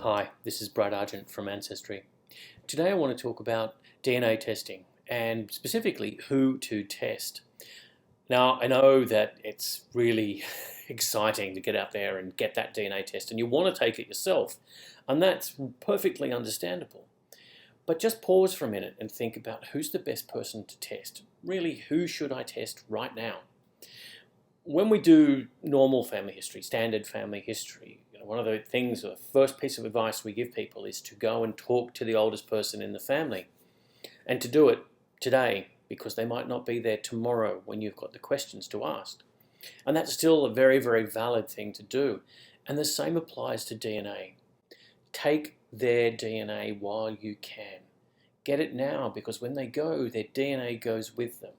Hi, this is Argent from Ancestry. Today I want to talk about DNA testing and specifically who to test. Now I know that it's really exciting to get out there and get that DNA test and you want to take it yourself, and that's perfectly understandable. But just pause for a minute and think about who's the best person to test. Really, who should I test right now? When we do normal family history, standard family history, one of the things, the first piece of advice we give people is to go and talk to the oldest person in the family, and to do it today because they might not be there tomorrow when you've got the questions to ask. And that's still a very, very valid thing to do. And the same applies to DNA. Take their DNA while you can. Get it now, because when they go, their DNA goes with them.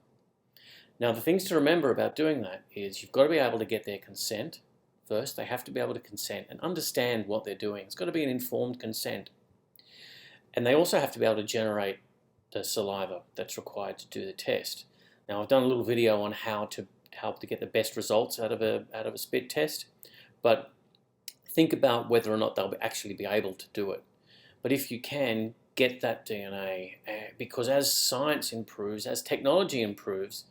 Now, the things to remember about doing that is you've got to be able to get their consent. First, they have to be able to consent and understand what they're doing. It's got to be an informed consent. And they also have to be able to generate the saliva that's required to do the test. Now, I've done a little video on how to help to get the best results out of a spit test, but think about whether or not they'll actually be able to do it. But if you can, get that DNA, because as science improves, as technology improves,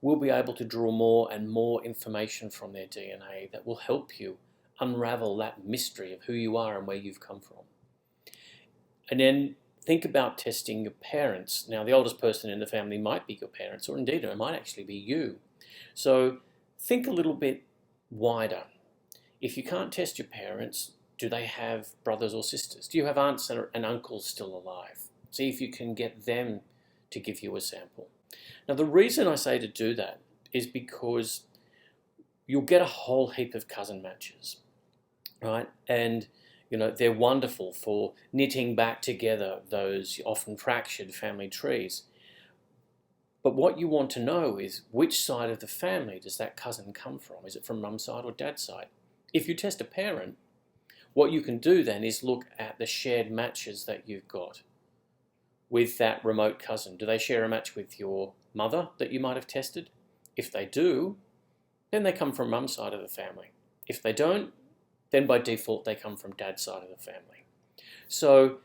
we'll be able to draw more and more information from their DNA that will help you unravel that mystery of who you are and where you've come from. And then think about testing your parents. Now, the oldest person in the family might be your parents, or indeed it might actually be you. So think a little bit wider. If you can't test your parents, do they have brothers or sisters? Do you have aunts and uncles still alive? See if you can get them to give you a sample. Now, the reason I say to do that is because you'll get a whole heap of cousin matches, right? And, they're wonderful for knitting back together those often fractured family trees. But what you want to know is which side of the family does that cousin come from? Is it from mum's side or dad's side? If you test a parent, what you can do then is look at the shared matches that you've got with that remote cousin. Do they share a match with your mother that you might have tested? If they do, then they come from mum's side of the family. If they don't, then by default they come from dad's side of the family. So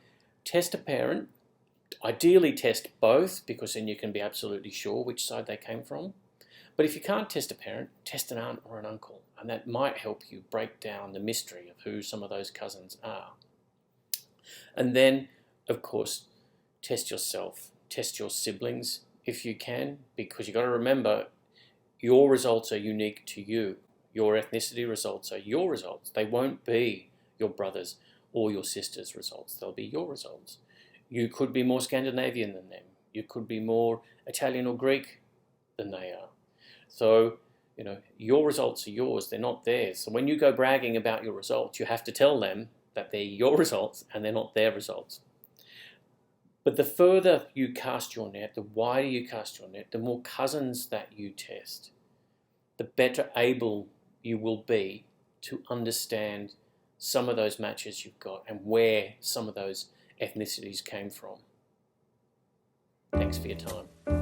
test a parent, ideally test both, because then you can be absolutely sure which side they came from. But if you can't test a parent, test an aunt or an uncle, and that might help you break down the mystery of who some of those cousins are. And then, of course, test yourself, test your siblings if you can, because you've got to remember your results are unique to you. Your ethnicity results are your results. They won't be your brother's or your sister's results. They'll be your results. You could be more Scandinavian than them. You could be more Italian or Greek than they are. So, your results are yours. They're not theirs. So when you go bragging about your results, you have to tell them that they're your results and they're not their results. But the further you cast your net, the wider you cast your net, the more cousins that you test, the better able you will be to understand some of those matches you've got and where some of those ethnicities came from. Thanks for your time.